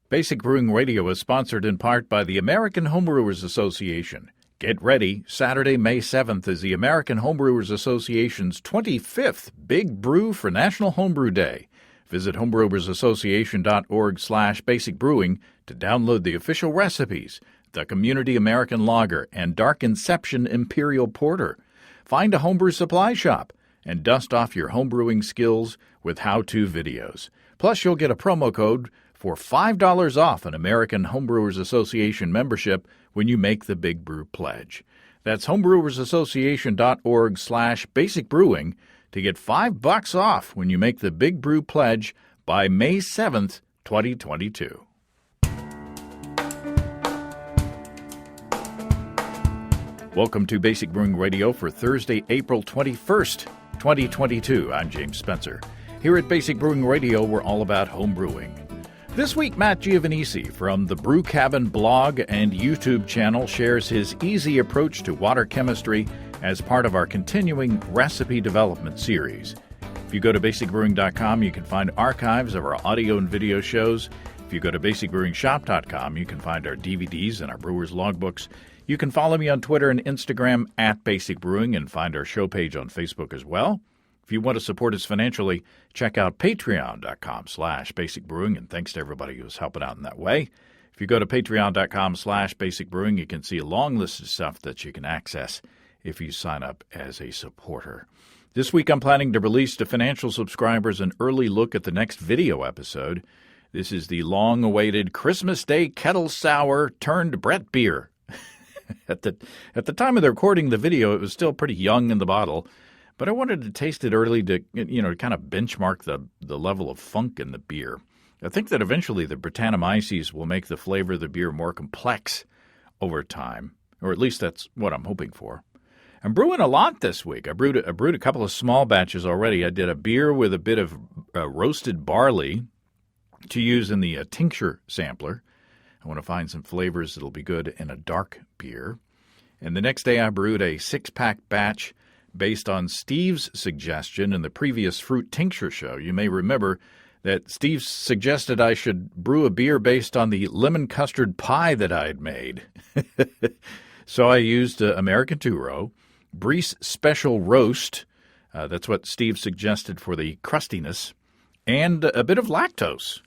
Basic Brewing Radio is sponsored in part by the American Homebrewers Association. Get ready, Saturday, May 7th is the American Homebrewers Association's 25th Big Brew for National Homebrew Day. Visit homebrewersassociation.org/basicbrewing to download the official recipes, the Community American Lager, and Dark Inception Imperial Porter. Find a homebrew supply shop and dust off your homebrewing skills with how-to videos. Plus, you'll get a promo code for $5 off an American Homebrewers Association membership when you make the Big Brew Pledge. That's homebrewersassociation.org/basicbrewing to get $5 off when you make the Big Brew Pledge by May 7th, 2022. Welcome to Basic Brewing Radio for Thursday, April 21st, 2022. I'm James Spencer. Here at Basic Brewing Radio, we're all about home brewing. This week, Matt Giovanisci from the Brew Cabin blog and YouTube channel shares his easy approach to water chemistry as part of our continuing recipe development series. If you go to basicbrewing.com, you can find archives of our audio and video shows. If you go to basicbrewingshop.com, you can find our DVDs and our brewers' logbooks. You can follow me on Twitter and Instagram at Basic Brewing and find our show page on Facebook as well. If you want to support us financially, check out patreon.com/basicbrewing, and thanks to everybody who's helping out in that way. If you go to patreon.com/basicbrewing, you can see a long list of stuff that you can access if you sign up as a supporter. This week, I'm planning to release to financial subscribers an early look at the next video episode. This is the long-awaited Christmas Day Kettle Sour turned Brett beer. At the time of the recording of the video, it was still pretty young in the bottle, but I wanted to taste it early to kind of benchmark the level of funk in the beer. I think that eventually the Brettanomyces will make the flavor of the beer more complex over time, or at least that's what I'm hoping for. I'm brewing a lot this week. I brewed a couple of small batches already. I did a beer with a bit of roasted barley to use in the tincture sampler. I want to find some flavors that'll be good in a dark beer. And the next day I brewed a 6-pack batch based on Steve's suggestion in the previous fruit tincture show. You may remember that Steve suggested I should brew a beer based on the lemon custard pie that I had made. So I used American Two-Row, Brice Special Roast, that's what Steve suggested for the crustiness, and a bit of lactose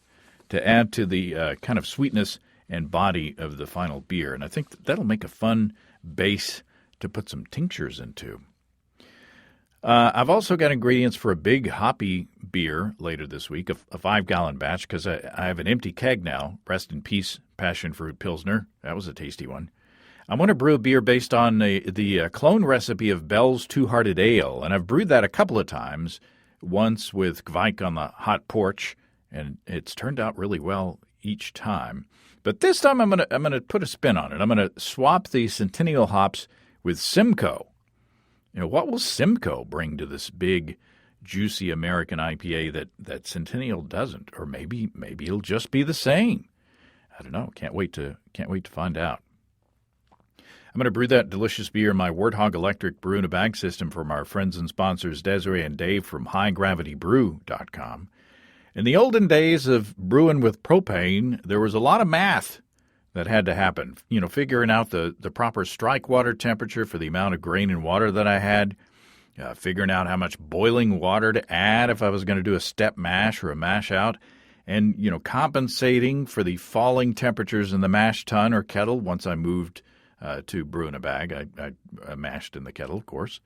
to add to the kind of sweetness and body of the final beer. And I think that'll make a fun base to put some tinctures into. I've also got ingredients for a big hoppy beer later this week, a 5-gallon batch, because I have an empty keg now. Rest in peace, Passion Fruit Pilsner. That was a tasty one. I want to brew a beer based on the clone recipe of Bell's Two-Hearted Ale, and I've brewed that a couple of times, once with Gvike on the hot porch, and it's turned out really well each time. But this time I'm gonna put a spin on it. I'm gonna swap the Centennial hops with Simcoe. What will Simcoe bring to this big, juicy American IPA that Centennial doesn't? Or maybe it'll just be the same. I don't know. Can't wait to find out. I'm going to brew that delicious beer in my Warthog Electric Brew in a Bag system from our friends and sponsors Desiree and Dave from HighGravityBrew.com. In the olden days of brewing with propane, there was a lot of math that had to happen. Figuring out the proper strike water temperature for the amount of grain and water that I had, figuring out how much boiling water to add if I was going to do a step mash or a mash out, and, compensating for the falling temperatures in the mash tun or kettle. Once I moved to brew in a bag, I mashed in the kettle, of course.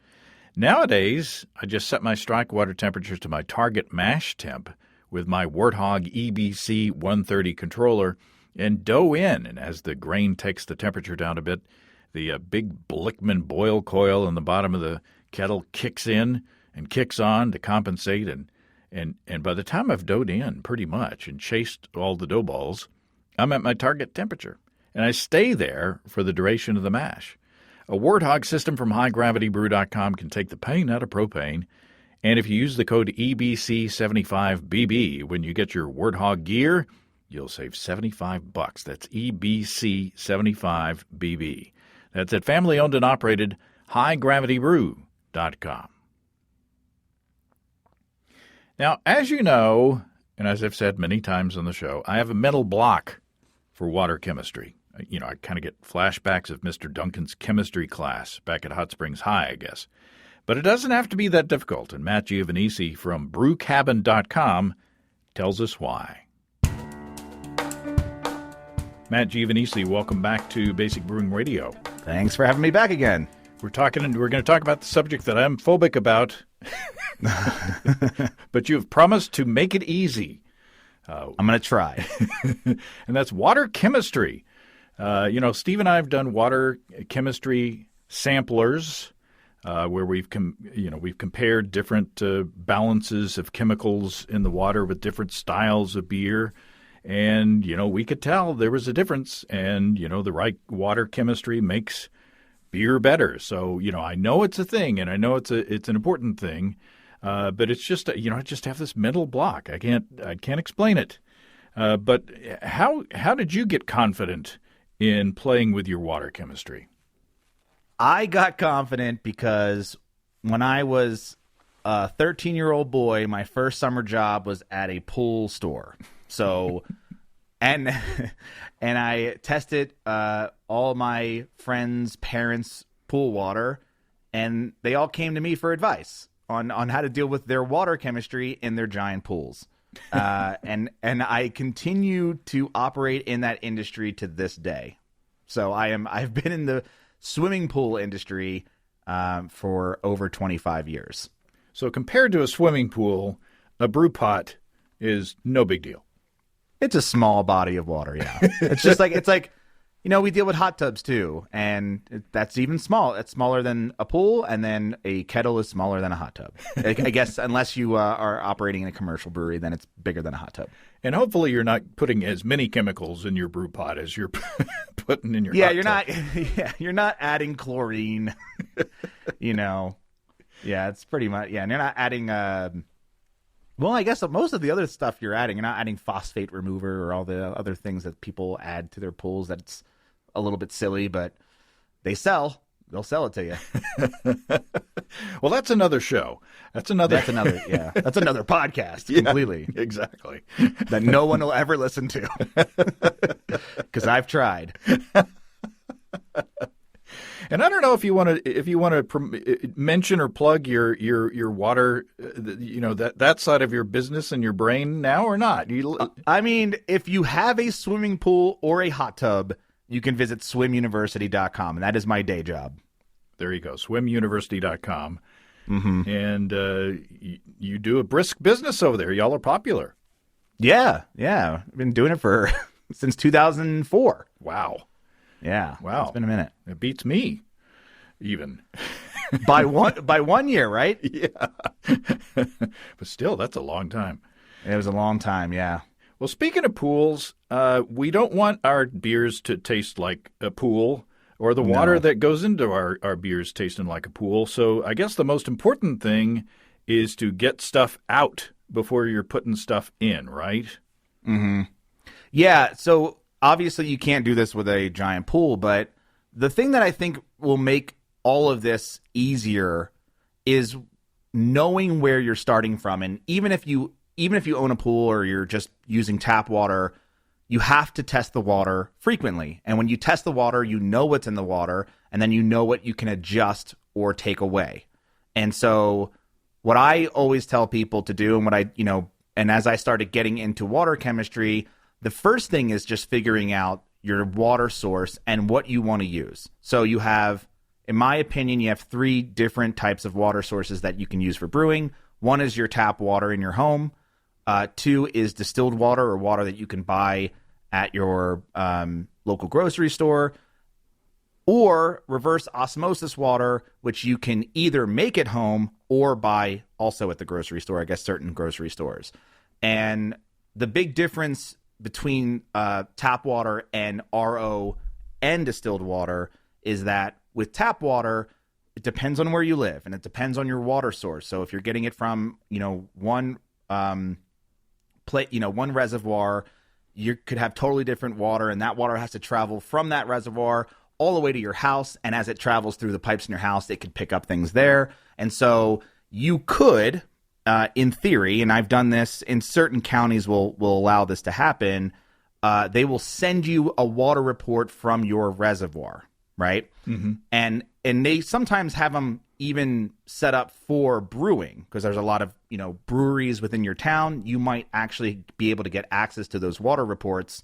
Nowadays, I just set my strike water temperature to my target mash temp with my Warthog EBC 130 controller and dough in. And as the grain takes the temperature down a bit, the big Blickman boil coil in the bottom of the kettle kicks in and kicks on to compensate. And by the time I've doughed in pretty much and chased all the dough balls, I'm at my target temperature. And I stay there for the duration of the mash. A Warthog system from HighGravityBrew.com can take the pain out of propane. And if you use the code EBC75BB when you get your Warthog gear, you'll save $75. That's EBC75BB. That's at family-owned and operated HighGravityBrew.com. Now, as you know, and as I've said many times on the show, I have a mental block for water chemistry. I kind of get flashbacks of Mr. Duncan's chemistry class back at Hot Springs High, I guess. But it doesn't have to be that difficult, and Matt Giovanisci from brewcabin.com tells us why. Matt Giovanisci, welcome back to Basic Brewing Radio. Thanks for having me back again. We're going to talk about the subject that I'm phobic about, but you've promised to make it easy. I'm going to try. And that's water chemistry. Steve and I have done water chemistry samplers where we've compared different balances of chemicals in the water with different styles of beer. And, we could tell there was a difference. And, the right water chemistry makes beer better. So, I know it's a thing, and I know it's an important thing. But it's just, I just have this mental block. I can't explain it. But how did you get confident in playing with your water chemistry? I got confident because when I was a 13-year-old boy, my first summer job was at a pool store. So, and I tested all my friends' parents' pool water, and they all came to me for advice on how to deal with their water chemistry in their giant pools. And I continue to operate in that industry to this day. So I've been in the swimming pool industry for over 25 years. So compared to a swimming pool, a brew pot is no big deal. It's a small body of water, yeah. It's like we deal with hot tubs too, and that's even small. It's smaller than a pool, and then a kettle is smaller than a hot tub. I guess unless you are operating in a commercial brewery, then it's bigger than a hot tub. And hopefully you're not putting as many chemicals in your brew pot as you're putting in your hot tub. You're not adding chlorine, Yeah, it's pretty much, and you're not adding well, I guess most of the other stuff you're not adding phosphate remover or all the other things that people add to their pools. That's a little bit silly, but they'll sell it to you. Well, that's another show. That's another podcast completely. Yeah, exactly. That no one will ever listen to. Because I've tried. And I don't know if you want to mention or plug your water, that side of your business and your brain now or not. I mean, if you have a swimming pool or a hot tub, you can visit swimuniversity.com, and that is my day job. There you go, swimuniversity.com. Mm-hmm. And you do a brisk business over there. Y'all are popular. Yeah. I've been doing it since 2004. Wow. Yeah. Wow. It's been a minute. It beats me, even. by 1 year, right? Yeah. But still, that's a long time. It was a long time, yeah. Well, speaking of pools, we don't want our beers to taste like a pool or the water that goes into our beers tasting like a pool. So I guess the most important thing is to get stuff out before you're putting stuff in, right? Mm-hmm. Yeah, so obviously you can't do this with a giant pool, but the thing that I think will make all of this easier is knowing where you're starting from. And even if you own a pool or you're just using tap water, you have to test the water frequently. And when you test the water, you know what's in the water, and then you know what you can adjust or take away. And so what I always tell people to do, and as I started getting into water chemistry, the first thing is just figuring out your water source and what you want to use. So you have, in my opinion, you have 3 different types of water sources that you can use for brewing. One is your tap water in your home. 2 is distilled water or water that you can buy at your local grocery store. Or reverse osmosis water, which you can either make at home or buy also at the grocery store, I guess certain grocery stores. And the big difference between tap water and RO and distilled water is that with tap water, it depends on where you live and it depends on your water source. So if you're getting it from, one reservoir, you could have totally different water, and that water has to travel from that reservoir all the way to your house. And as it travels through the pipes in your house, it could pick up things there. And so you could, in theory, and I've done this in certain counties will allow this to happen, they will send you a water report from your reservoir, right? Mm-hmm. And they sometimes have them even set up for brewing, because there's a lot of, breweries within your town. You might actually be able to get access to those water reports.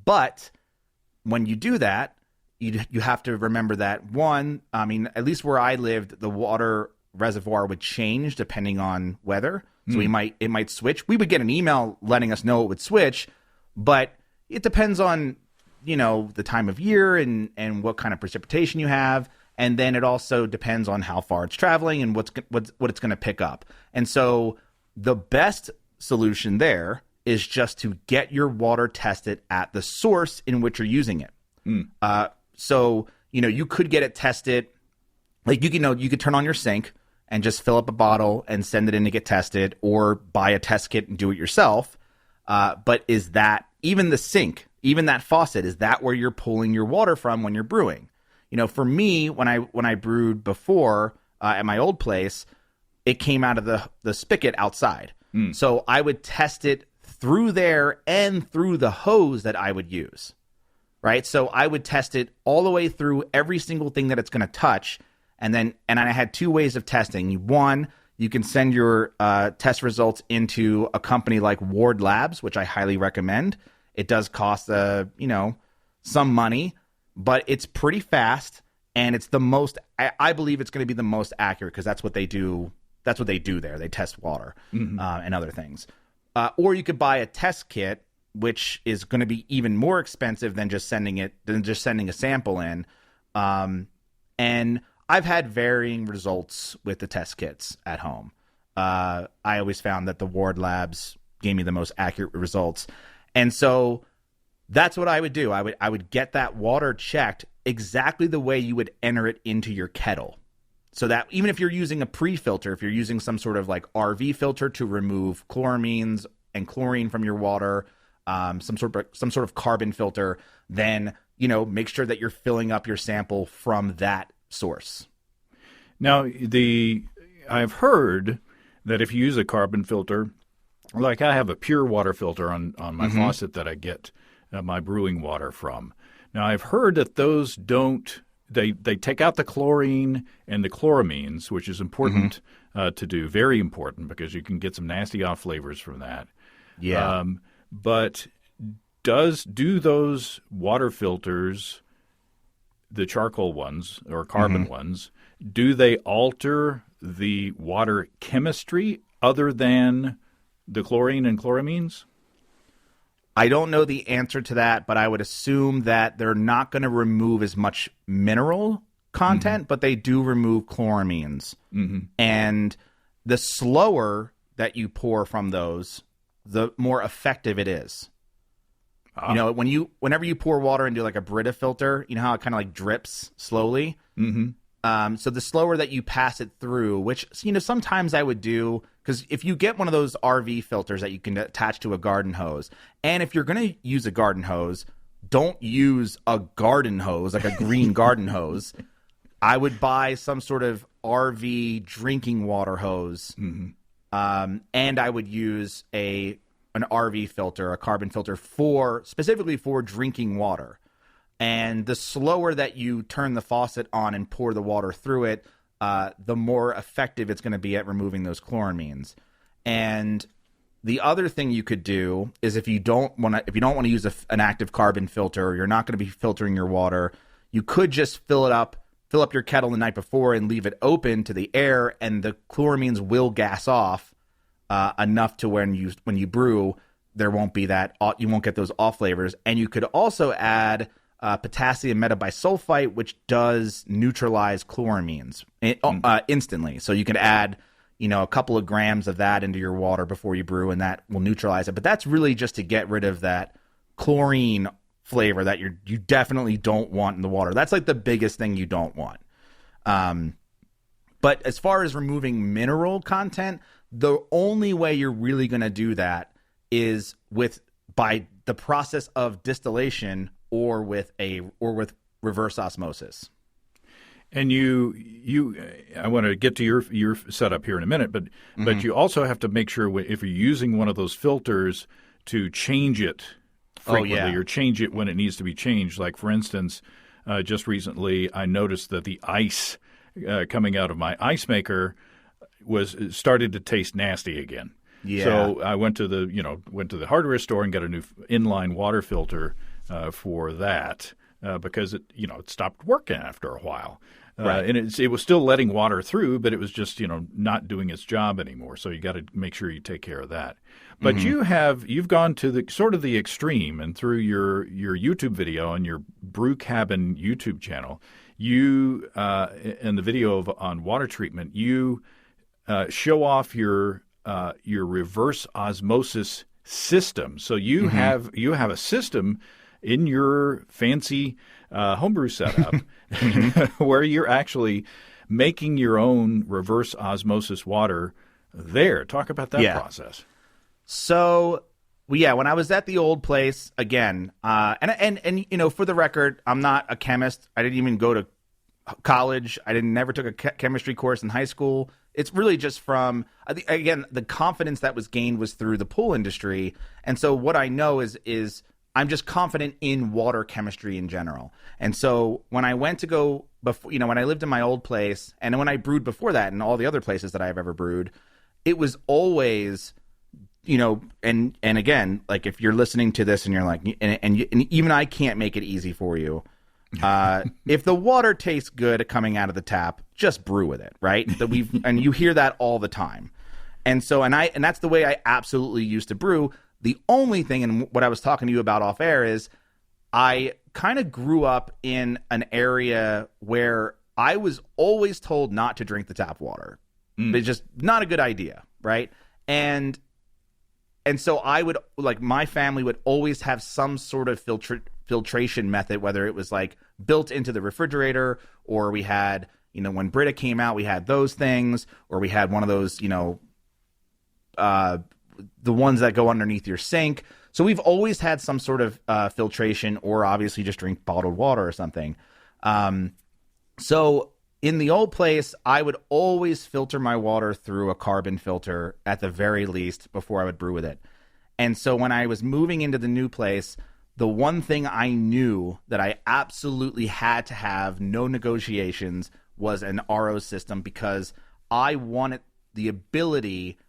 But when you do that, you have to remember that, one, at least where I lived, the water reservoir would change depending on weather. So it might switch. We would get an email letting us know it would switch, but it depends on, the time of year and what kind of precipitation you have. And then it also depends on how far it's traveling and what it's going to pick up. And so the best solution there is just to get your water tested at the source in which you're using it. So, you could get it tested. Like, you could turn on your sink and just fill up a bottle and send it in to get tested, or buy a test kit and do it yourself. But is that, even the sink, even that faucet, is that where you're pulling your water from when you're brewing? For me, when I brewed before at my old place, it came out of the spigot outside. So I would test it through there and through the hose that I would use, right? So I would test it all the way through every single thing that it's going to touch. And I had two ways of testing. One, you can send your test results into a company like Ward Labs, which I highly recommend. It does cost, some money, but it's pretty fast, and it's the most. I believe it's going to be the most accurate, because that's what they do. That's what they do there. They test water and other things. Or you could buy a test kit, which is going to be even more expensive than just sending a sample in. And I've had varying results with the test kits at home. I always found that the Ward Labs gave me the most accurate results. And so that's what I would do. I would get that water checked exactly the way you would enter it into your kettle. So that even if you're using a pre-filter, if you're using some sort of like RV filter to remove chloramines and chlorine from your water, some sort of carbon filter, then, make sure that you're filling up your sample from that source. Now, I've heard that if you use a carbon filter, like I have a pure water filter on my faucet that I get my brewing water from. Now, I've heard that those don't. They take out the chlorine and the chloramines, which is important to do, very important, because you can get some nasty off flavors from that. Yeah. But do those water filters, the charcoal ones or carbon ones, do they alter the water chemistry other than the chlorine and chloramines? I don't know the answer to that, but I would assume that they're not going to remove as much mineral content, but they do remove chloramines. And the slower that you pour from those, the more effective it is. Whenever you pour water into like a Brita filter, you know how it kind of like drips slowly? So the slower that you pass it through, which, sometimes I would do, because if you get one of those RV filters that you can attach to a garden hose, and if you're going to use a garden hose, don't use a garden hose, like a green garden hose. I would buy some sort of RV drinking water hose, and I would use an RV filter, a carbon filter, specifically for drinking water. And the slower that you turn the faucet on and pour the water through it, the more effective it's going to be at removing those chloramines. And the other thing you could do is if you don't want to use an active carbon filter, or you're not going to be filtering your water, you could just fill up your kettle the night before and leave it open to the air, and the chloramines will gas off enough to when you brew, there won't be you won't get those off flavors. And you could also add potassium metabisulfite, which does neutralize chloramines instantly. So you can add, a couple of grams of that into your water before you brew, and that will neutralize it. But that's really just to get rid of that chlorine flavor that you definitely don't want in the water. That's like the biggest thing you don't want. But as far as removing mineral content, the only way you're really going to do that is by the process of distillation, or with reverse osmosis. And I want to get to your setup here in a minute, but you also have to make sure if you're using one of those filters to change it frequently or change it when it needs to be changed. Like, for instance, just recently I noticed that the ice coming out of my ice maker started to taste nasty again. Yeah. So I went to the hardware store and got a new inline water filter for that because it stopped working after a while. Right. And it was still letting water through, but it was just not doing its job anymore. So you got to make sure you take care of that. But you've gone to the sort of the extreme, and through your YouTube video and your Brew Cabin YouTube channel, you in the video on water treatment, you show off your reverse osmosis system. So you have a system in your fancy homebrew setup where you're actually making your own reverse osmosis water there. Talk about that process. So, when I was at the old place, again, and for the record, I'm not a chemist. I didn't even go to college. I never took a chemistry course in high school. It's really just from, again, the confidence that was gained was through the pool industry. And so what I know is I'm just confident in water chemistry in general. And so when I went to go before, when I lived in my old place, and when I brewed before that and all the other places that I've ever brewed, it was always, and again, like, if you're listening to this and you're like, and even I can't make it easy for you. If the water tastes good coming out of the tap, just brew with it, right? And you hear that all the time. And so, and that's the way I absolutely used to brew. The only thing, and what I was talking to you about off air, is I kind of grew up in an area where I was always told not to drink the tap water. It's just not a good idea, right? And so I would, like, my family would always have some sort of filtration method, whether it was like built into the refrigerator, or we had, when Brita came out, we had those things, or we had one of those, the ones that go underneath your sink. So we've always had some sort of filtration, or obviously just drink bottled water or something. So in the old place, I would always filter my water through a carbon filter at the very least before I would brew with it. And so when I was moving into the new place, the one thing I knew that I absolutely had to have, no negotiations, was an RO system, because I wanted the ability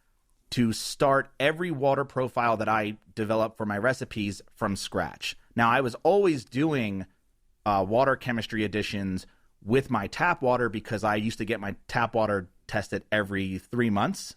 to start every water profile that I developed for my recipes from scratch. Now, I was always doing water chemistry additions with my tap water, because I used to get my tap water tested every 3 months,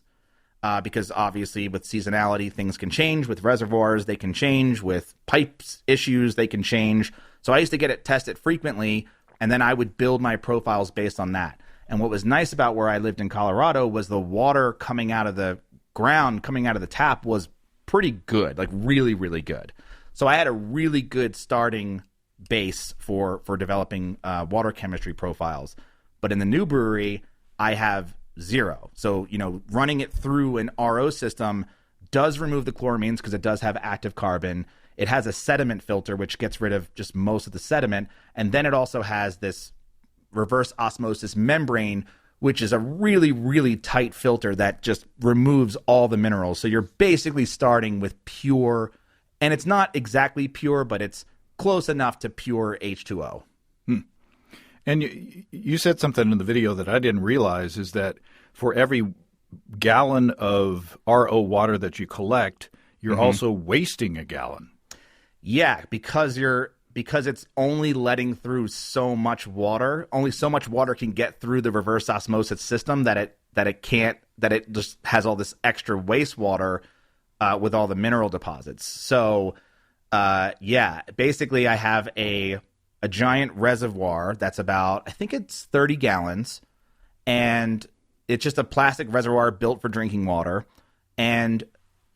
because obviously with seasonality, things can change. With reservoirs, they can change. With pipes issues, they can change. So I used to get it tested frequently, and then I would build my profiles based on that. And what was nice about where I lived in Colorado was the water coming out of the ground, coming out of the tap, was pretty good, like really, really good. So I had a really good starting base for developing water chemistry profiles. But in the new brewery, I have zero. So, running it through an RO system does remove the chloramines, because it does have active carbon. It has a sediment filter, which gets rid of just most of the sediment. And then it also has this reverse osmosis membrane, which is a really, really tight filter that just removes all the minerals. So you're basically starting with pure, and it's not exactly pure, but it's close enough to pure H2O. And you said something in the video that I didn't realize, is that for every gallon of RO water that you collect, you're also wasting a gallon. Yeah, because it's only letting through so much water. Only so much water can get through the reverse osmosis system that it just has all this extra wastewater with all the mineral deposits. So basically I have a giant reservoir that's about, I think it's 30 gallons, and it's just a plastic reservoir built for drinking water. And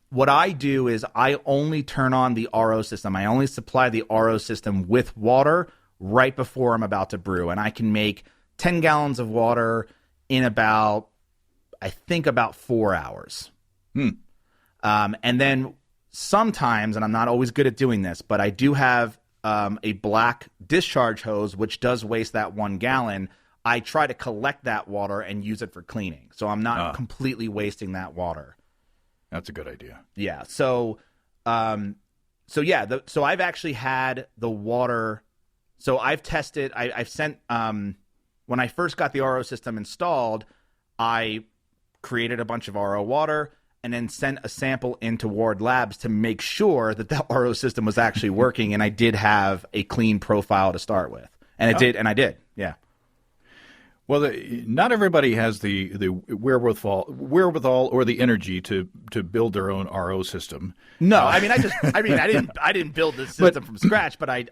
what I do is I only turn on the RO system. I only supply the RO system with water right before I'm about to brew. And I can make 10 gallons of water in about 4 hours. And then sometimes, and I'm not always good at doing this, but I do have a black discharge hose, which does waste that 1 gallon. I try to collect that water and use it for cleaning. So I'm not completely wasting that water. That's a good idea. Yeah. So So yeah, so I've actually had the water. So I've tested. I've sent when I first got the RO system installed, I created a bunch of RO water and then sent a sample into Ward Labs to make sure that the RO system was actually working, and I did have a clean profile to start with, and it did, and I did, yeah. Well, not everybody has the wherewithal or the energy to build their own RO system. No, I didn't build this system from scratch, but I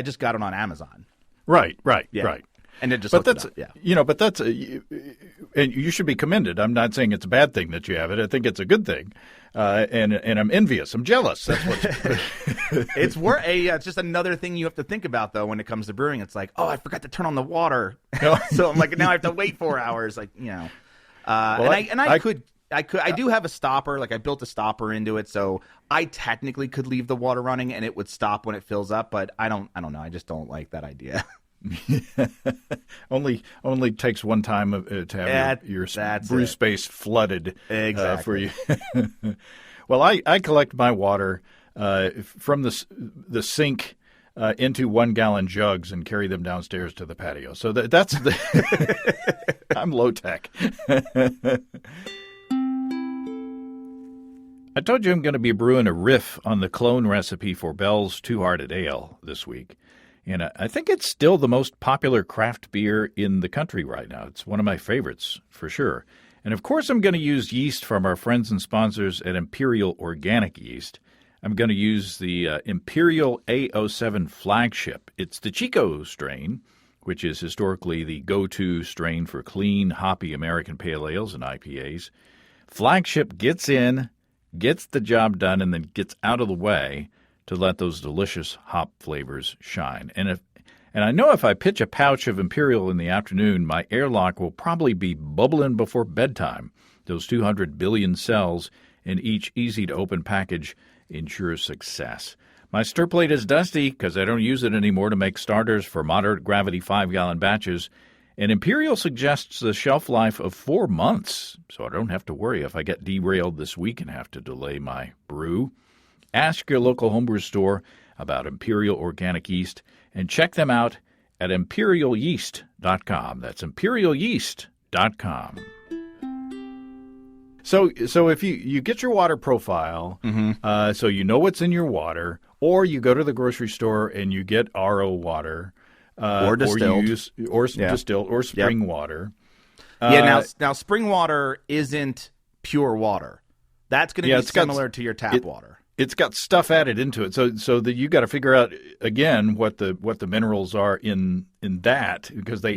just got it on Amazon. Right. And it just but that's and you should be commended. I'm not saying it's a bad thing that you have it. I think it's a good thing, and I'm envious. I'm jealous. That's what it's just another thing you have to think about though when it comes to brewing. It's like, oh, I forgot to turn on the water, so I'm like, now I have to wait 4 hours. Like, I do have a stopper. Like I built a stopper into it, so I technically could leave the water running and it would stop when it fills up. But I don't know. I just don't like that idea. only takes one time to have your brew space flooded for you. Well, I collect my water from the sink into 1 gallon jugs and carry them downstairs to the patio. So that's I'm low tech. I told you I'm going to be brewing a riff on the clone recipe for Bell's Two-Hearted Ale this week. And I think it's still the most popular craft beer in the country right now. It's one of my favorites, for sure. And, of course, I'm going to use yeast from our friends and sponsors at Imperial Organic Yeast. I'm going to use the Imperial A07 flagship. It's the Chico strain, which is historically the go-to strain for clean, hoppy American pale ales and IPAs. Flagship gets in, gets the job done, and then gets out of the way to let those delicious hop flavors shine. And I know if I pitch a pouch of Imperial in the afternoon, my airlock will probably be bubbling before bedtime. Those 200 billion cells in each easy-to-open package ensure success. My stir plate is dusty because I don't use it anymore to make starters for moderate gravity 5-gallon batches. And Imperial suggests a shelf life of 4 months, so I don't have to worry if I get derailed this week and have to delay my brew. Ask your local homebrew store about Imperial Organic Yeast and check them out at imperialyeast.com. That's imperialyeast.com. So if you get your water profile, so you know what's in your water, or you go to the grocery store and you get RO water, or distilled, distilled or spring water. Now spring water isn't pure water. That's going to be similar to your tap water. It's got stuff added into it, so that you got to figure out again what the minerals are in that, because they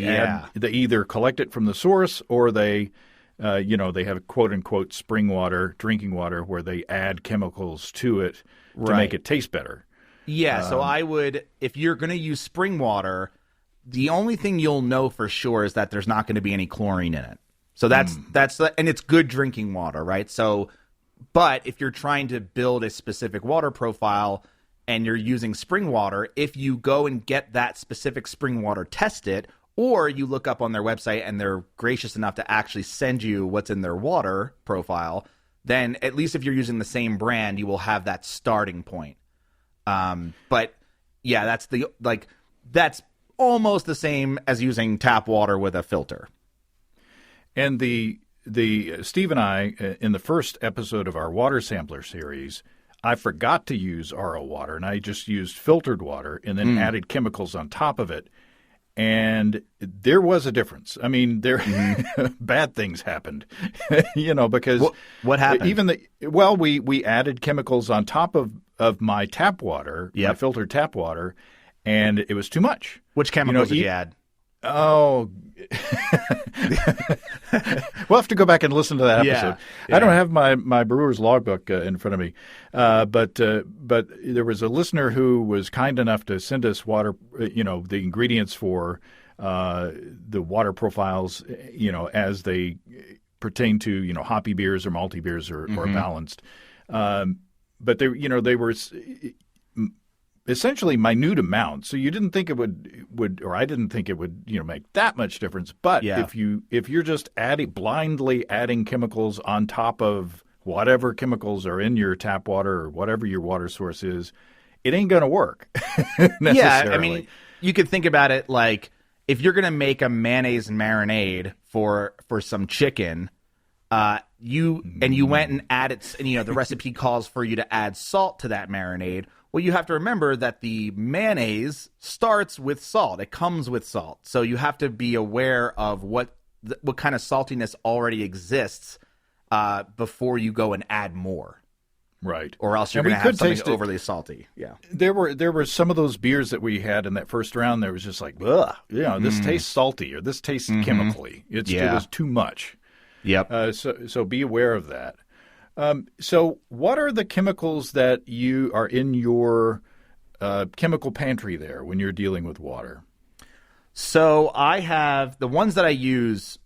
either collect it from the source or they have quote unquote spring water, drinking water, where they add chemicals to it to make it taste better. Yeah, so I would, if you're going to use spring water, the only thing you'll know for sure is that there's not going to be any chlorine in it. So that's and it's good drinking water, right? So. But if you're trying to build a specific water profile and you're using spring water, if you go and get that specific spring water tested, or you look up on their website and they're gracious enough to actually send you what's in their water profile, then at least if you're using the same brand, you will have that starting point. But yeah, that's almost the same as using tap water with a filter. And the Steve and I, in the first episode of our water sampler series, I forgot to use RO water, and I just used filtered water and then added chemicals on top of it. And there was a difference. I mean, bad things happened, because what happened? We added chemicals on top of my tap water, my filtered tap water, and it was too much. Which chemicals did you add? Oh, we'll have to go back and listen to that episode. Yeah. I don't have my brewer's logbook in front of me, but there was a listener who was kind enough to send us water, the ingredients for the water profiles, as they pertain to hoppy beers or malty beers or balanced. But they were essentially minute amounts, so you didn't think it would, or I didn't think it would, make that much difference. But if you're just blindly adding chemicals on top of whatever chemicals are in your tap water or whatever your water source is, it ain't going to work. Yeah, I mean, you could think about it like if you're going to make a mayonnaise and marinade for some chicken, you went and added, and the recipe calls for you to add salt to that marinade. Well, you have to remember that the mayonnaise starts with salt. It comes with salt. So you have to be aware of what kind of saltiness already exists before you go and add more. Right. Or else you're going to have something overly salty. Yeah. There were some of those beers that we had in that first round that was just like, ugh, this tastes salty or this tastes chemically. It was too much. Yep. So be aware of that. So what are the chemicals that you are in your chemical pantry there when you're dealing with water? So I have the ones that I use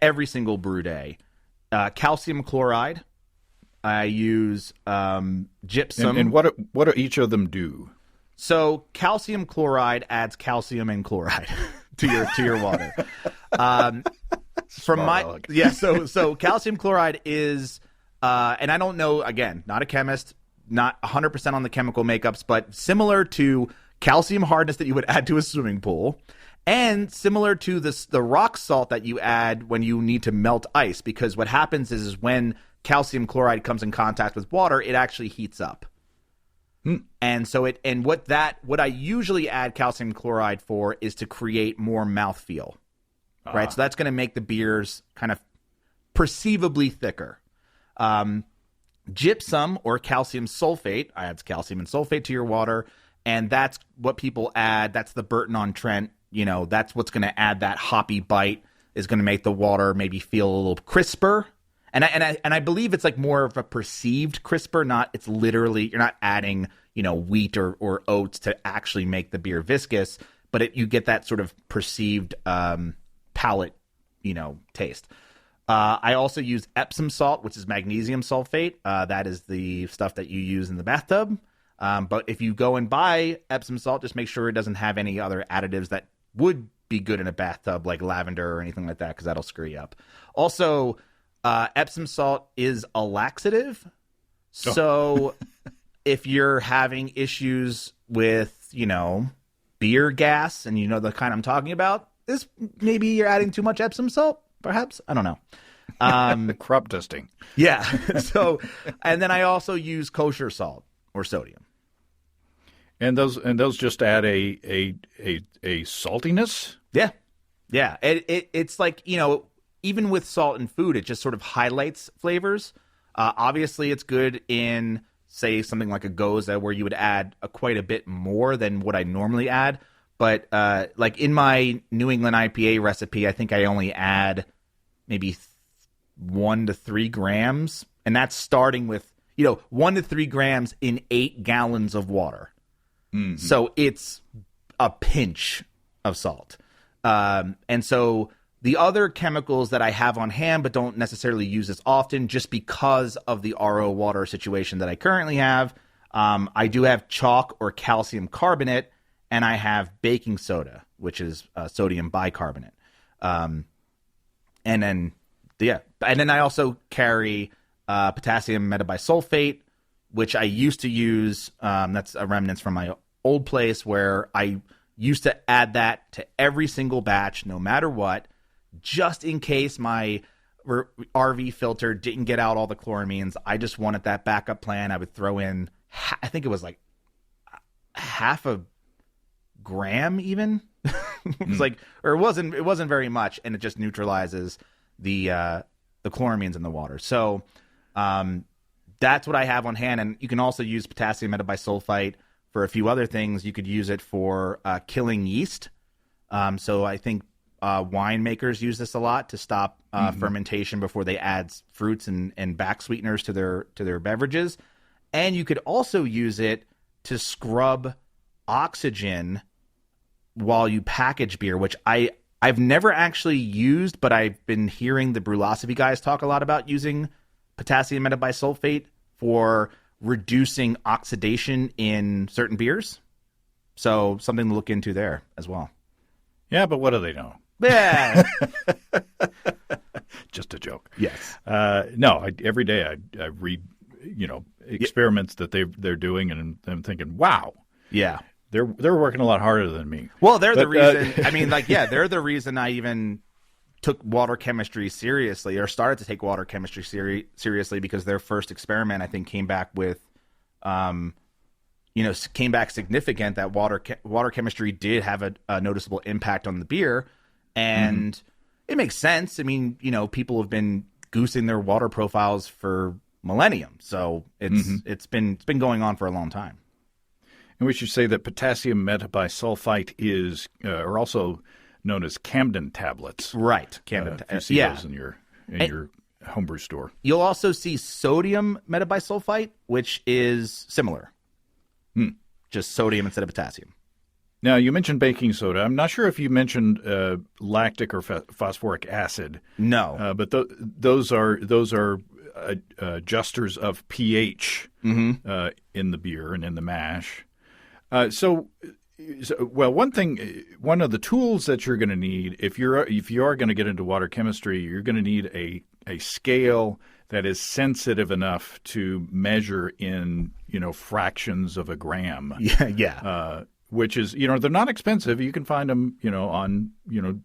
every single brew day. Calcium chloride. I use gypsum. And what do each of them do? So calcium chloride adds calcium and chloride to your water. So calcium chloride is, and I don't know, again, not a chemist, not 100% on the chemical makeups, but similar to calcium hardness that you would add to a swimming pool, and similar to the rock salt that you add when you need to melt ice, because what happens is when calcium chloride comes in contact with water, it actually heats up. And so what I usually add calcium chloride for is to create more mouthfeel. Right? So that's going to make the beers kind of perceivably thicker. Gypsum or calcium sulfate adds calcium and sulfate to your water, and that's what people add. That's the Burton-on-Trent. That's what's going to add that hoppy bite, is going to make the water maybe feel a little crisper. And I believe it's like more of a perceived crisper, it's literally, you're not adding, wheat or oats to actually make the beer viscous, but you get that sort of perceived palate, taste. I also use Epsom salt, which is magnesium sulfate. That is the stuff that you use in the bathtub. But if you go and buy Epsom salt, just make sure it doesn't have any other additives that would be good in a bathtub, like lavender or anything like that, because that'll screw you up. Also, Epsom salt is a laxative. So if you're having issues with, beer gas, and the kind I'm talking about, maybe you're adding too much Epsom salt, perhaps. I don't know. Crop dusting. Yeah. And then I also use kosher salt or sodium. And those just add a saltiness? Yeah. Yeah. It's like, even with salt in food, it just sort of highlights flavors. Obviously, it's good in, say, something like a Goza, where you would add quite a bit more than what I normally add. But like in my New England IPA recipe, I think I only add maybe 1 to 3 grams. And that's starting with, 1 to 3 grams in 8 gallons of water. Mm-hmm. So it's a pinch of salt. And so the other chemicals that I have on hand but don't necessarily use as often, just because of the RO water situation that I currently have, I do have chalk or calcium carbonate, and I have baking soda, which is sodium bicarbonate. And then I also carry potassium metabisulfate, which I used to use. That's a remnants from my old place, where I used to add that to every single batch, no matter what, just in case my RV filter didn't get out all the chloramines. I just wanted that backup plan. I would throw in, I think it was like half a gram even. It was like, or it wasn't very much, and it just neutralizes the chloramines in the water. So that's what I have on hand. And you can also use potassium metabisulfite for a few other things. You could use it for killing yeast. So I think winemakers use this a lot to stop fermentation before they add fruits and back sweeteners to their beverages. And you could also use it to scrub oxygen while you package beer, which I've never actually used, but I've been hearing the Brewlosophy guys talk a lot about using potassium metabisulfate for reducing oxidation in certain beers. So something to look into there as well. Yeah, but what do they know? Yeah. just a joke. Yes. No, every day I read, experiments that they're doing, and I'm thinking, wow. Yeah. They're working a lot harder than me. Well, they're the reason. They're the reason I even took water chemistry seriously, or started to take water chemistry seriously, because their first experiment, I think, came back significant, that water chemistry did have a noticeable impact on the beer, and it makes sense. I mean, people have been goosing their water profiles for millennium, so it's been going on for a long time. And we should say that potassium metabisulfite is, are also known as Camden tablets. Right, Camden. You see those in your homebrew store. You'll also see sodium metabisulfite, which is similar. Just sodium instead of potassium. Now, you mentioned baking soda. I'm not sure if you mentioned lactic or phosphoric acid. No, but those are adjusters of pH in the beer and in the mash. One of the tools that you're going to need if you are going to get into water chemistry, you're going to need a scale that is sensitive enough to measure in fractions of a gram. Yeah. Which is they're not expensive. You can find them on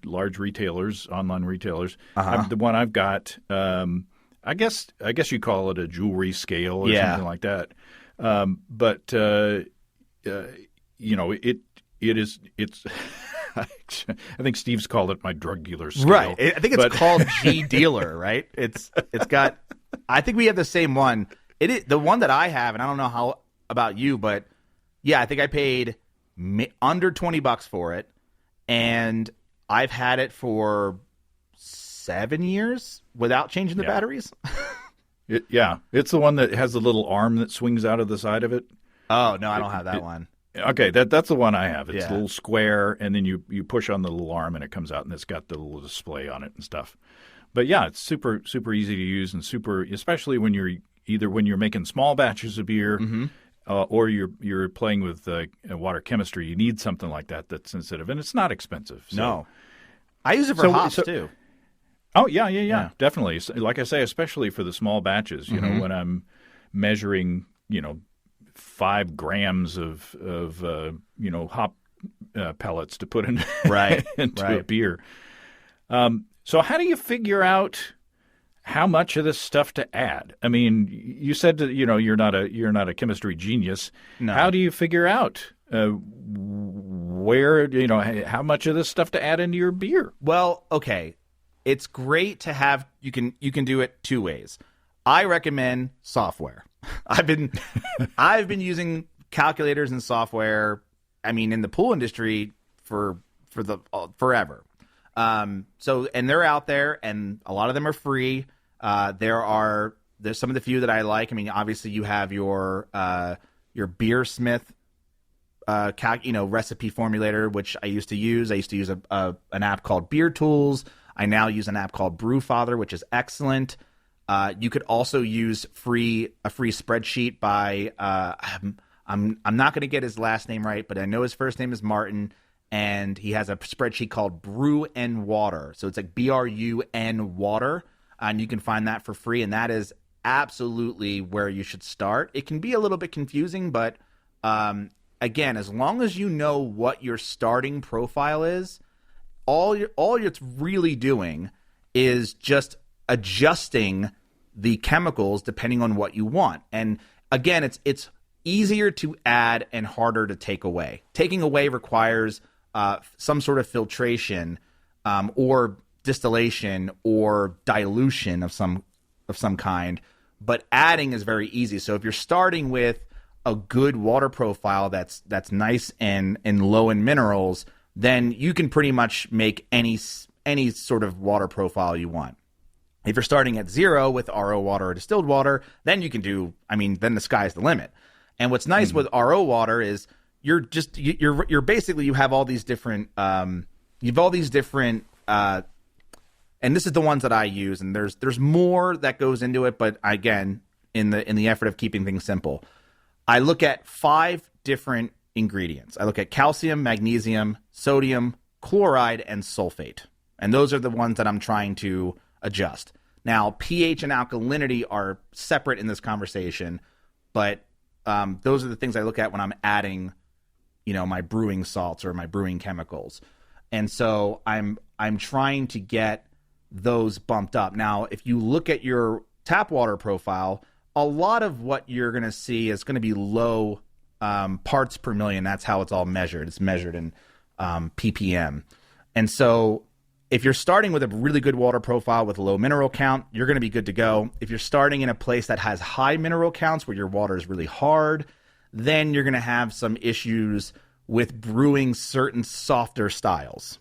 large retailers, online retailers. The one I've got, I guess you call it a jewelry scale or something like that. It's I think Steve's called it my drug dealer scale. Right. I think it's called G Dealer, right? It's got, I think we have the same one. It is the one that I have, and I don't know how about you, but yeah, I think I paid under $20 for it, and I've had it for 7 years without changing the batteries. It's the one that has the little arm that swings out of the side of it. Oh, no, I don't have that one. Okay, that's the one I have. It's a little square, and then you push on the little arm, and it comes out, and it's got the little display on it and stuff. But yeah, it's super super easy to use, and especially when you're making small batches of beer, or you're playing with water chemistry. You need something like that that's sensitive, and it's not expensive. So. No, I use it for hops too. Oh yeah, definitely. Like I say, especially for the small batches. When I'm measuring, 5 grams of hop pellets to put into a beer. So how do you figure out how much of this stuff to add? I mean, you said that you're not a chemistry genius. No. How do you figure out where how much of this stuff to add into your beer? Well, okay, it's great to have. You can do it 2 ways. I recommend software. I've been using calculators and software. I mean, in the pool industry for forever. And they're out there, and a lot of them are free. There's some of the few that I like. I mean, obviously you have your Beersmith recipe formulator, which I used to use. I used to use an app called Beer Tools. I now use an app called Brewfather, which is excellent. You could also use a free spreadsheet by I'm not going to get his last name right, but I know his first name is Martin, and he has a spreadsheet called Brew and Water. So it's like BRUN Water, and you can find that for free, and that is absolutely where you should start. It can be a little bit confusing, but again, as long as you know what your starting profile is, all it's really doing is just adjusting the chemicals depending on what you want. And again, it's easier to add and harder to take away. Taking away requires some sort of filtration or distillation or dilution of some kind, but adding is very easy. So if you're starting with a good water profile that's nice and low in minerals, then you can pretty much make any sort of water profile you want. If you're starting at 0 with RO water or distilled water, then you can then the sky's the limit. And what's nice with RO water is you're basically, you have all these different, and this is the ones that I use, and there's more that goes into it, but again, in the effort of keeping things simple, I look at 5 different ingredients. I look at calcium, magnesium, sodium, chloride, and sulfate. And those are the ones that I'm trying to adjust. Now, pH and alkalinity are separate in this conversation, but those are the things I look at when I'm adding, my brewing salts or my brewing chemicals. And so I'm trying to get those bumped up. Now, if you look at your tap water profile, a lot of what you're going to see is going to be low parts per million. That's how it's all measured. It's measured in ppm. And so if you're starting with a really good water profile with a low mineral count, you're going to be good to go. If you're starting in a place that has high mineral counts where your water is really hard, then you're going to have some issues with brewing certain softer styles.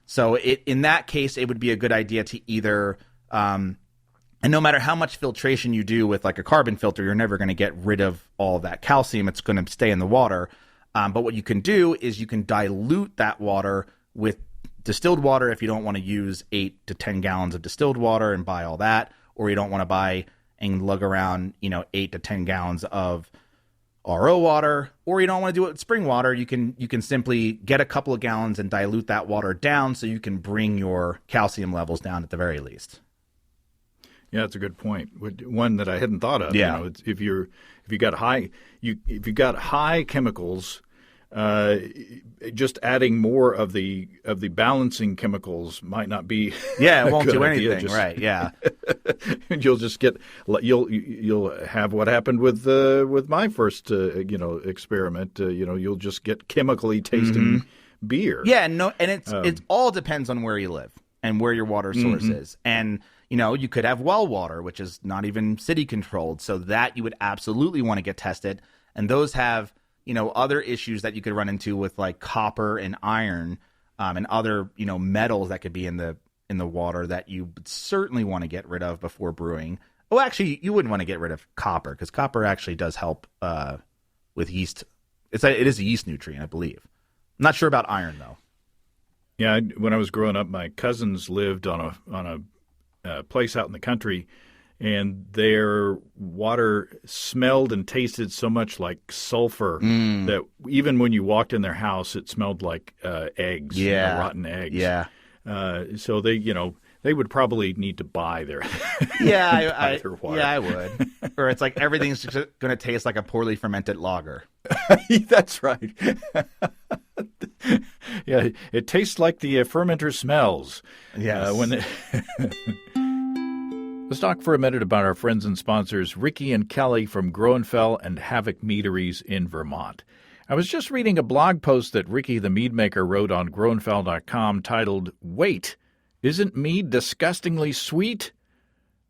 So in that case, it would be a good idea to either and no matter how much filtration you do with like a carbon filter, you're never going to get rid of all of that calcium. It's going to stay in the water. But what you can do is you can dilute that water with distilled water if you don't want to use 8 to 10 gallons of distilled water and buy all that, or you don't want to buy and lug around, 8 to 10 gallons of RO water, or you don't want to do it with spring water. You can simply get a couple of gallons and dilute that water down so you can bring your calcium levels down at the very least. Yeah, that's a good point. One that I hadn't thought of. Yeah. If you got high chemicals, just adding more of the balancing chemicals might not be. Yeah, it won't do idea. anything, right? Yeah. You'll just you'll have what happened with my first experiment. You'll just get chemically tasting beer. Yeah, and it all depends on where you live and where your water source is, and you could have well water, which is not even city controlled, so that you would absolutely want to get tested, and those have other issues that you could run into with like copper and iron, and other metals that could be in the water that you would certainly want to get rid of before brewing. Oh, actually, you wouldn't want to get rid of copper because copper actually does help with yeast. It is a yeast nutrient, I believe. I'm not sure about iron though. Yeah, when I was growing up, my cousins lived on a place out in the country, and their water smelled and tasted so much like sulfur that even when you walked in their house, it smelled like eggs, rotten eggs. Yeah. So they would probably need to buy their their water. Yeah, I would. Or it's like everything's going to taste like a poorly fermented lager. That's right. Yeah, it tastes like the fermenter smells. Yes. Let's talk for a minute about our friends and sponsors, Ricky and Kelly from Groenfell and Havoc Meaderies in Vermont. I was just reading a blog post that Ricky the mead maker wrote on groenfell.com titled, "Wait, isn't mead disgustingly sweet?"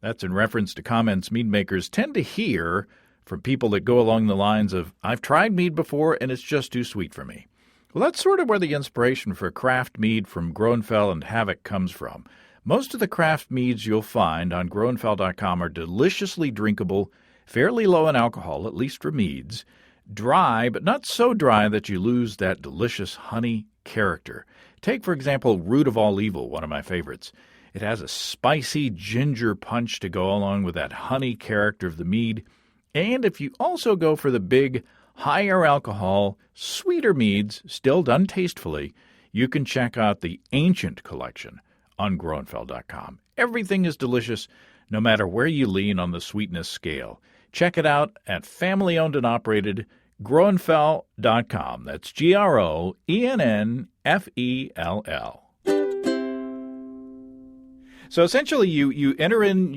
That's in reference to comments mead makers tend to hear from people that go along the lines of, "I've tried mead before and it's just too sweet for me." Well, that's sort of where the inspiration for craft mead from Groenfell and Havoc comes from. Most of the craft meads you'll find on groenfell.com are deliciously drinkable, fairly low in alcohol, at least for meads, dry, but not so dry that you lose that delicious honey character. Take, for example, Root of All Evil, one of my favorites. It has a spicy ginger punch to go along with that honey character of the mead. And if you also go for the big, higher alcohol, sweeter meads, still done tastefully, you can check out the Ancient Collection on groenfell.com. Everything is delicious, no matter where you lean on the sweetness scale. Check it out at family-owned and operated groenfell.com. That's GROENNFELL. So essentially, you enter in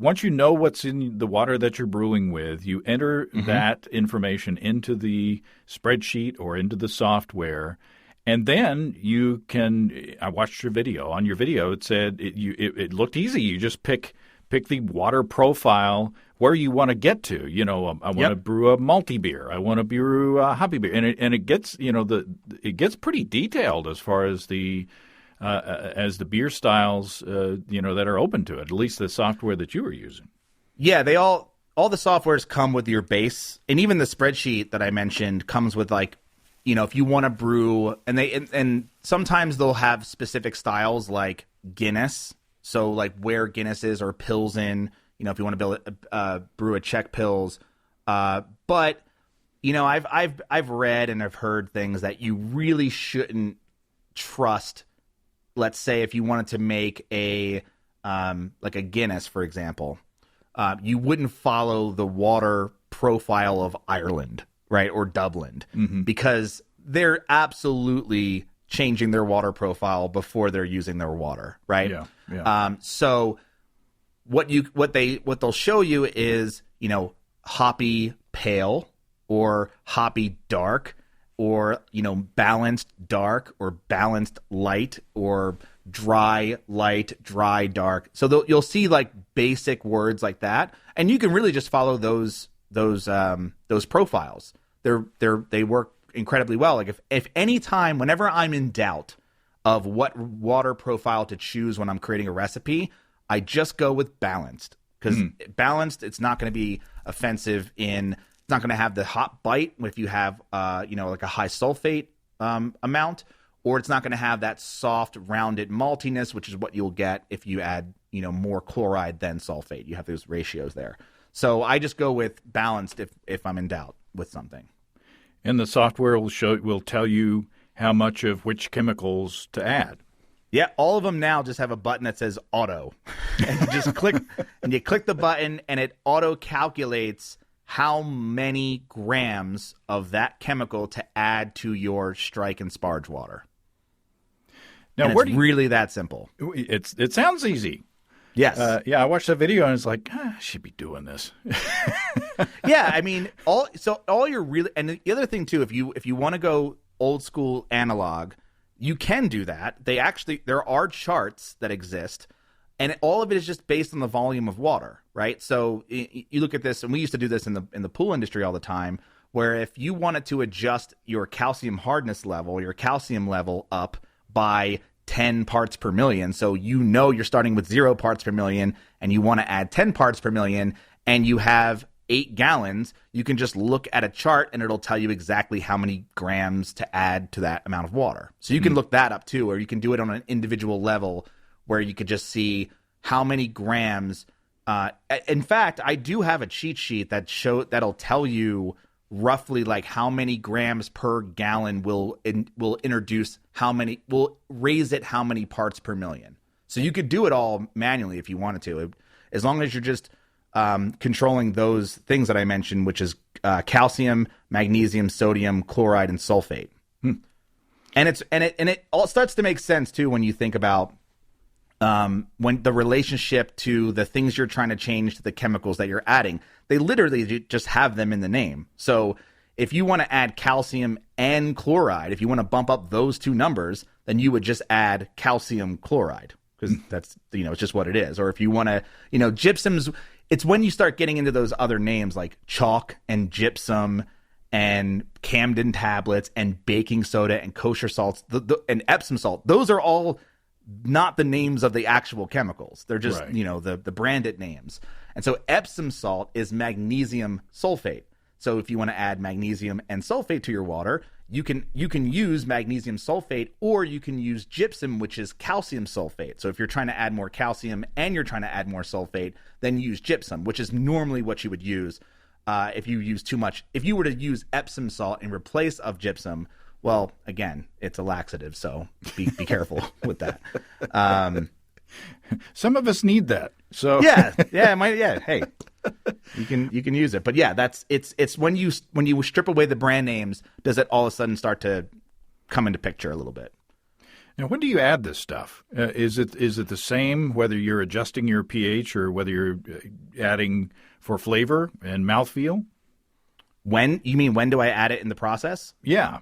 once you know what's in the water that you're brewing with, you enter that information into the spreadsheet or into the software. And then you can. I watched your video. On your video, it said it looked easy. You just pick the water profile where you want to get to. I want to brew a malty beer. I want to brew a hoppy beer, and it gets it gets pretty detailed as far as the beer styles that are open to it. At least the software that you were using. Yeah, they all the softwares come with your base, and even the spreadsheet that I mentioned comes with like. If you want to brew, and sometimes they'll have specific styles like Guinness. So like where Guinness is or Pilsen, if you want to brew a Czech Pils. But I've read and I've heard things that you really shouldn't trust. Let's say if you wanted to make a like a Guinness, for example, you wouldn't follow the water profile of Ireland, right, or Dublin, because they're absolutely changing their water profile before they're using their water, right? So what they'll show you is, hoppy pale or hoppy dark, or balanced dark or balanced light, or dry light, dry dark. So you'll see like basic words like that, and you can really just follow those profiles. They work incredibly well. Like if any time, whenever I'm in doubt of what water profile to choose when I'm creating a recipe, I just go with balanced, because balanced, it's not going to be offensive it's not going to have the hot bite if you have, like a high sulfate amount, or it's not going to have that soft, rounded maltiness, which is what you'll get if you add, more chloride than sulfate. You have those ratios there. So I just go with balanced if I'm in doubt with something. And the software will tell you how much of which chemicals to add. Yeah, all of them now just have a button that says auto. And you just click the button, and it auto calculates how many grams of that chemical to add to your strike and sparge water. Now, it's really that simple. It sounds easy. Yes. I watched that video and it's like, I should be doing this. Yeah, I mean, all you're really, and the other thing too, if you want to go old school analog, you can do that. There are charts that exist, and all of it is just based on the volume of water, right? So you look at this, and we used to do this in the pool industry all the time, where if you wanted to adjust your calcium hardness level, your calcium level up by 10 parts per million, so you're starting with 0 parts per million, and you want to add 10 parts per million, and you have 8 gallons, you can just look at a chart and it'll tell you exactly how many grams to add to that amount of water. So you can look that up too, or you can do it on an individual level where you could just see how many grams. In fact, I do have a cheat sheet that'll tell you roughly like how many grams per gallon will raise it how many parts per million. So you could do it all manually if you wanted to, as long as you're just controlling those things that I mentioned, which is calcium, magnesium, sodium, chloride, and sulfate. And it all starts to make sense too when you think about when the relationship to the things you're trying to change to the chemicals that you're adding. They literally just have them in the name. So if you want to add calcium and chloride, if you want to bump up those two numbers, then you would just add calcium chloride, because that's, it's just what it is. Or if you want to, gypsum's, it's when you start getting into those other names like chalk and gypsum and Camden tablets and baking soda and kosher salts and Epsom salt. Those are all not the names of the actual chemicals. They're just, right, the branded names. And so Epsom salt is magnesium sulfate. So if you want to add magnesium and sulfate to your water, you can use magnesium sulfate, or you can use gypsum, which is calcium sulfate. So if you're trying to add more calcium and you're trying to add more sulfate, then use gypsum, which is normally what you would use if you use too much. If you were to use Epsom salt in replace of gypsum, well, again, it's a laxative, so be careful with that. Some of us need that. So hey, you can use it, but yeah, it's when you strip away the brand names, does it all of a sudden start to come into picture a little bit? Now, when do you add this stuff? Is it the same whether you're adjusting your pH or whether you're adding for flavor and mouthfeel? When do I add it in the process? Yeah.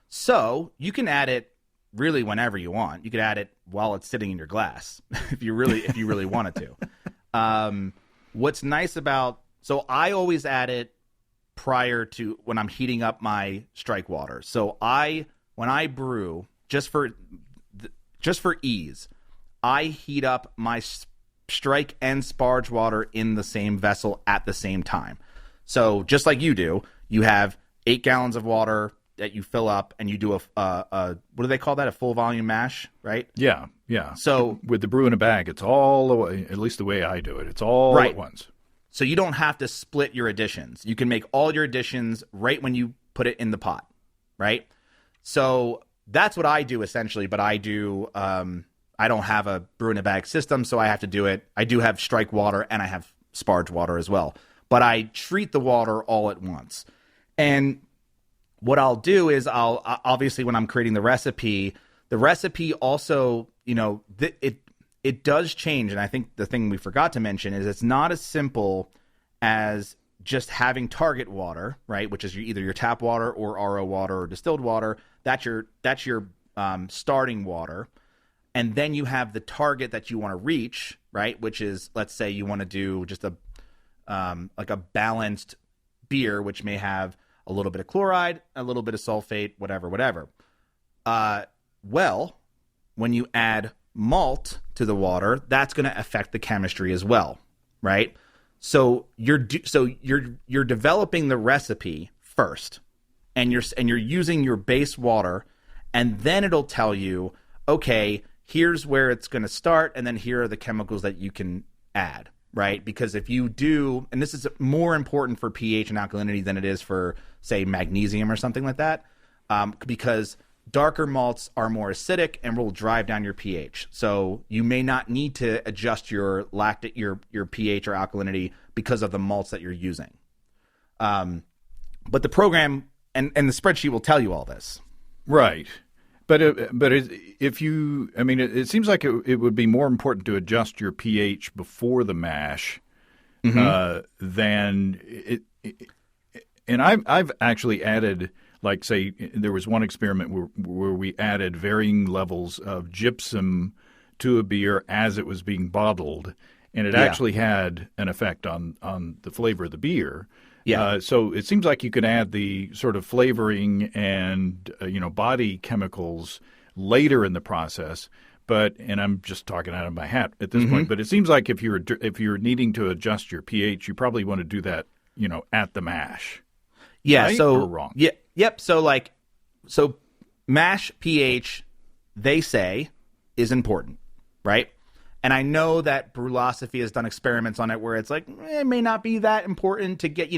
So you can add it really whenever you want. You could add it while it's sitting in your glass if you really wanted to. What's nice about, so I always add it prior to when I'm heating up my strike water. So when I brew, just for ease, I heat up my strike and sparge water in the same vessel at the same time. So just like you do, you have 8 gallons of water that you fill up, and you do a what do they call that? A full volume mash, right? Yeah. So with the brew in a bag, it's all the way, at least the way I do it, it's all right at once. So you don't have to split your additions. You can make all your additions right when you put it in the pot, right? So that's what I do essentially, but I I don't have a brew in a bag system, so I have to do it. I do have strike water and I have sparge water as well, but I treat the water all at once. And what I'll do is I'll obviously when I'm creating the recipe also, it does change. And I think the thing we forgot to mention is it's not as simple as just having target water, right? Which is either your tap water or RO water or distilled water. That's your starting water. And then you have the target that you want to reach, right? Which is, let's say you want to do just a like a balanced beer, which may have a little bit of chloride, a little bit of sulfate, whatever. Well, when you add malt to the water, that's going to affect the chemistry as well, right? So you're developing the recipe first, and you're using your base water, and then it'll tell you, okay, here's where it's going to start, and then here are the chemicals that you can add, right? Because if you do, and this is more important for pH and alkalinity than it is for, say, magnesium or something like that, because darker malts are more acidic and will drive down your pH. So you may not need to adjust your your pH or alkalinity because of the malts that you're using. But the program and the spreadsheet will tell you all this. Right. It seems like it would be more important to adjust your pH before the mash than it. And I've actually added, like, say, there was one experiment where we added varying levels of gypsum to a beer as it was being bottled, and it actually had an effect on the flavor of the beer. Yeah. So it seems like you could add the sort of flavoring and body chemicals later in the process. And I'm just talking out of my hat at this point. But it seems like if you're needing to adjust your pH, you probably want to do that at the mash. Yeah. Right? So or wrong. Yeah. Yep. So mash pH, they say, is important, right? And I know that Brewlosophy has done experiments on it where it's like, it may not be that important to get,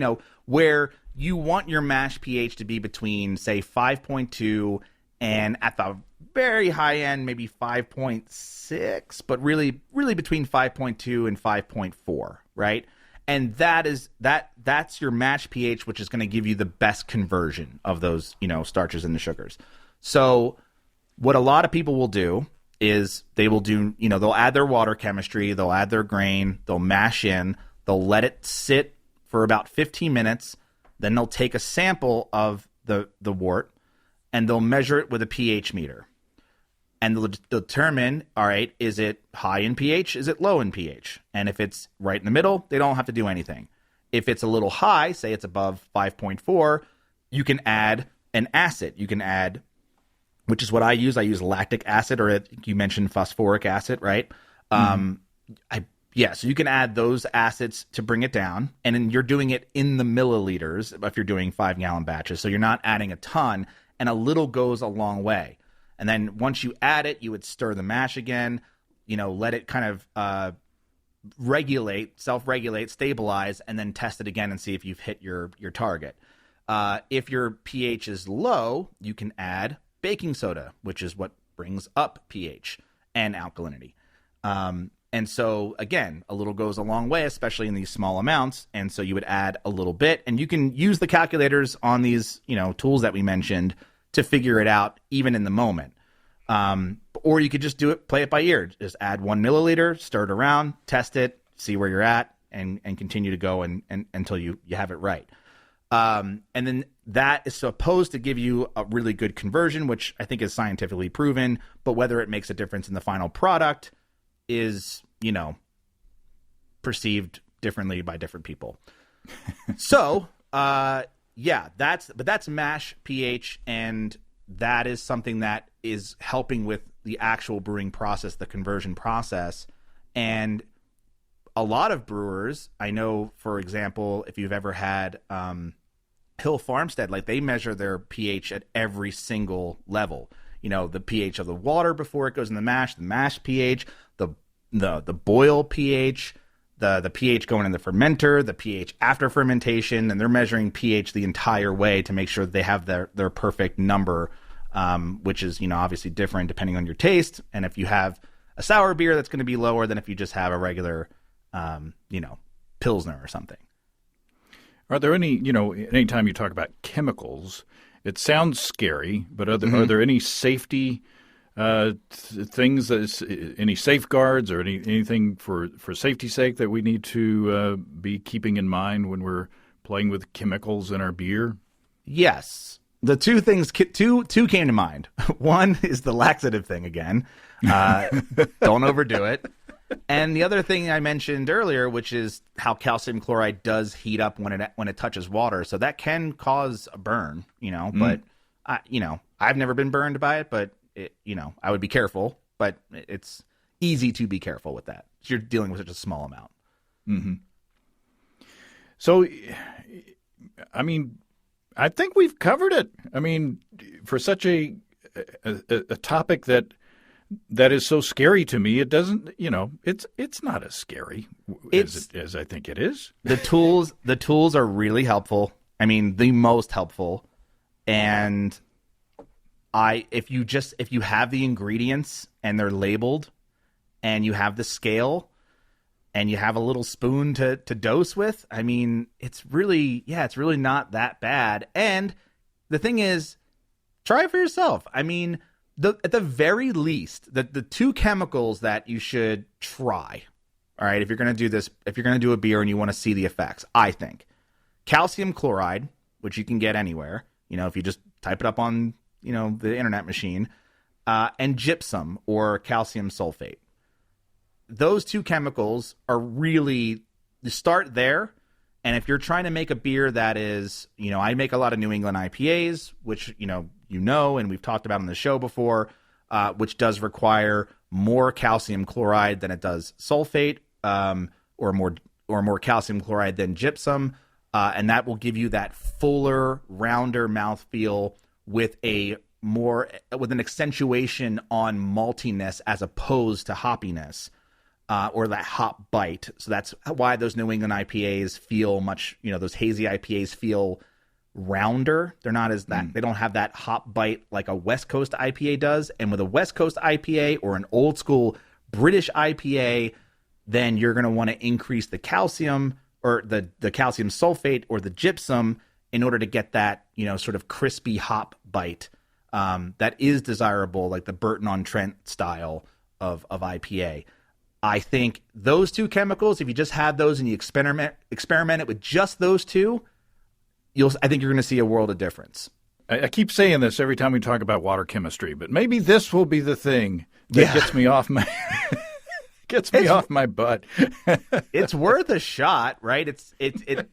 where you want your mash pH to be between, say, 5.2 and at the very high end, maybe 5.6, but really between 5.2 and 5.4, right? And that's your mash pH, which is going to give you the best conversion of those, starches into sugars. So what a lot of people will do is they will do, they'll add their water chemistry, they'll add their grain, they'll mash in, they'll let it sit for about 15 minutes, then they'll take a sample of the wort and they'll measure it with a pH meter. And they'll determine, all right, is it high in pH? Is it low in pH? And if it's right in the middle, they don't have to do anything. If it's a little high, say it's above 5.4, you can add an acid. You can add, which is what I use. I use lactic acid, or you mentioned phosphoric acid, right? So you can add those acids to bring it down. And then you're doing it in the milliliters if you're doing 5-gallon batches. So you're not adding a ton, and a little goes a long way. And then once you add it, you would stir the mash again, let it kind of self-regulate, stabilize, and then test it again and see if you've hit your target. If your pH is low, you can add baking soda, which is what brings up pH and alkalinity. And so, again, a little goes a long way, especially in these small amounts. And so you would add a little bit. And you can use the calculators on these tools that we mentioned to figure it out even in the moment. Or you could just play it by ear. Just add 1 milliliter, stir it around, test it, see where you're at, and continue to go and until you have it right. And then that is supposed to give you a really good conversion, which I think is scientifically proven. But whether it makes a difference in the final product is, perceived differently by different people. So, that's mash pH, and that is something that is helping with the actual brewing process, the conversion process. And a lot of brewers, I know, for example, if you've ever had Hill Farmstead, like they measure their pH at every single level. The pH of the water before it goes in the mash pH, the boil pH, the pH going in the fermenter, the pH after fermentation, and they're measuring pH the entire way to make sure that they have their perfect number, which is, obviously different depending on your taste. And if you have a sour beer that's going to be lower than if you just have a regular, Pilsner or something. Are there any, anytime you talk about chemicals, it sounds scary, but are there any safety things, any safeguards or anything for safety's sake that we need to be keeping in mind when we're playing with chemicals in our beer? Yes. The two things, two came to mind. One is the laxative thing again. Don't overdo it. And the other thing I mentioned earlier, which is how calcium chloride does heat up when it touches water. So that can cause a burn, but I've never been burned by it, but I would be careful, but it's easy to be careful with that. You're dealing with such a small amount. Mm-hmm. So, I mean, I think we've covered it. I mean, for such a topic that is so scary to me, it doesn't, it's not as scary as I think it is. The tools are really helpful. I mean, the most helpful. And if you have the ingredients and they're labeled and you have the scale and you have a little spoon to dose with, I mean, it's really not that bad. And the thing is, try it for yourself. I mean, at the very least, the two chemicals that you should try, all right, if you're going to do this, if you're going to do a beer and you want to see the effects, I think calcium chloride, which you can get anywhere, if you just type it up on, the internet machine, and gypsum or calcium sulfate. Those two chemicals are really, you start there. And if you're trying to make a beer that is, I make a lot of New England IPAs, which, and we've talked about on the show before, which does require more calcium chloride than it does sulfate, or more calcium chloride than gypsum. And that will give you that fuller, rounder mouthfeel with an accentuation on maltiness as opposed to hoppiness. Or that hop bite. So that's why those New England IPAs feel much, those hazy IPAs feel rounder. They're not as that, they don't have that hop bite like a West Coast IPA does. And with a West Coast IPA or an old school British IPA, then you're going to want to increase the calcium or the calcium sulfate or the gypsum in order to get that, sort of crispy hop bite that is desirable, like the Burton-on-Trent style of IPA. I think those two chemicals, if you just had those and you experiment it with just those two, I think you're going to see a world of difference. I keep saying this every time we talk about water chemistry, but maybe this will be the thing that gets me off my off my butt. It's worth a shot, right? I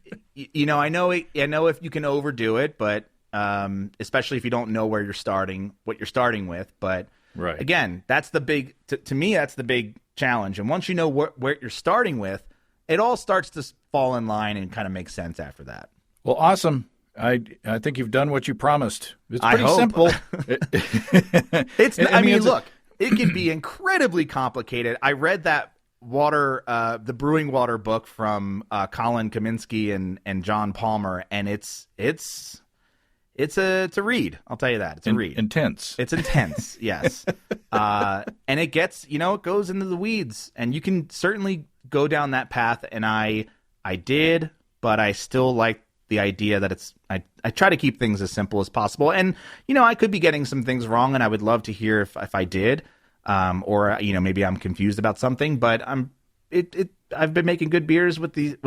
know if you can overdo it, but especially if you don't know what you're starting with, but right. Again, that's the big to me that's the big challenge. And once you know where you're starting with, it all starts to fall in line and kind of make sense after that. Well, awesome. I think you've done what you promised. It's pretty simple. Look, it can be incredibly complicated. I read that the brewing water book from Colin Kaminsky and John Palmer, and it's a read. I'll tell you that. It's a read. Intense. It's intense, yes. And it gets, it goes into the weeds. And you can certainly go down that path. And I did, but I still like the idea that I try to keep things as simple as possible. And, I could be getting some things wrong, and I would love to hear if I did. Or, maybe I'm confused about something. But I've been making good beers with these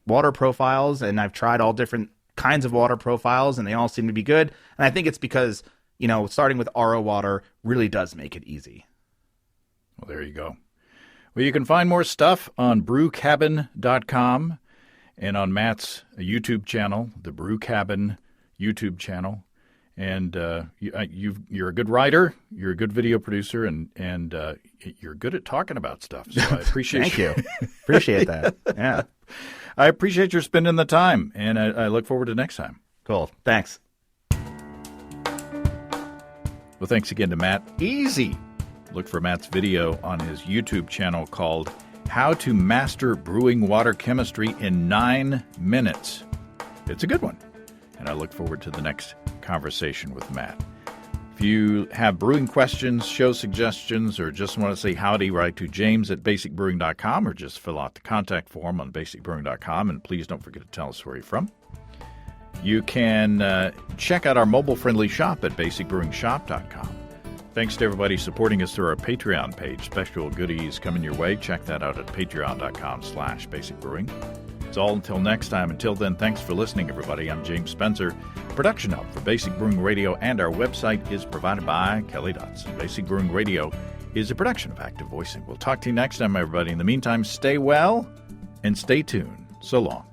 water profiles, and I've tried all different kinds of water profiles, and they all seem to be good. And I think it's because, starting with RO water really does make it easy. Well, there you go. Well, you can find more stuff on brewcabin.com and on Matt's YouTube channel, the Brew Cabin YouTube channel. And you're a good writer, you're a good video producer, and you're good at talking about stuff. So I appreciate Thank you. Appreciate that. Yeah. I appreciate your spending the time, and I look forward to next time. Cool. Thanks. Well, thanks again to Matt. Easy. Look for Matt's video on his YouTube channel called How to Master Brewing Water Chemistry in 9 Minutes. It's a good one, and I look forward to the next conversation with Matt. If you have brewing questions, show suggestions, or just want to say howdy, write to james@basicbrewing.com or just fill out the contact form on basicbrewing.com. And please don't forget to tell us where you're from. You can check out our mobile-friendly shop at basicbrewingshop.com. Thanks to everybody supporting us through our Patreon page. Special goodies coming your way. Check that out at patreon.com/basicbrewing. It's all until next time. Until then, thanks for listening, everybody. I'm James Spencer. Production help for Basic Brewing Radio and our website is provided by Kelly Dotson. Basic Brewing Radio is a production of Active Voicing. We'll talk to you next time, everybody. In the meantime, stay well and stay tuned. So long.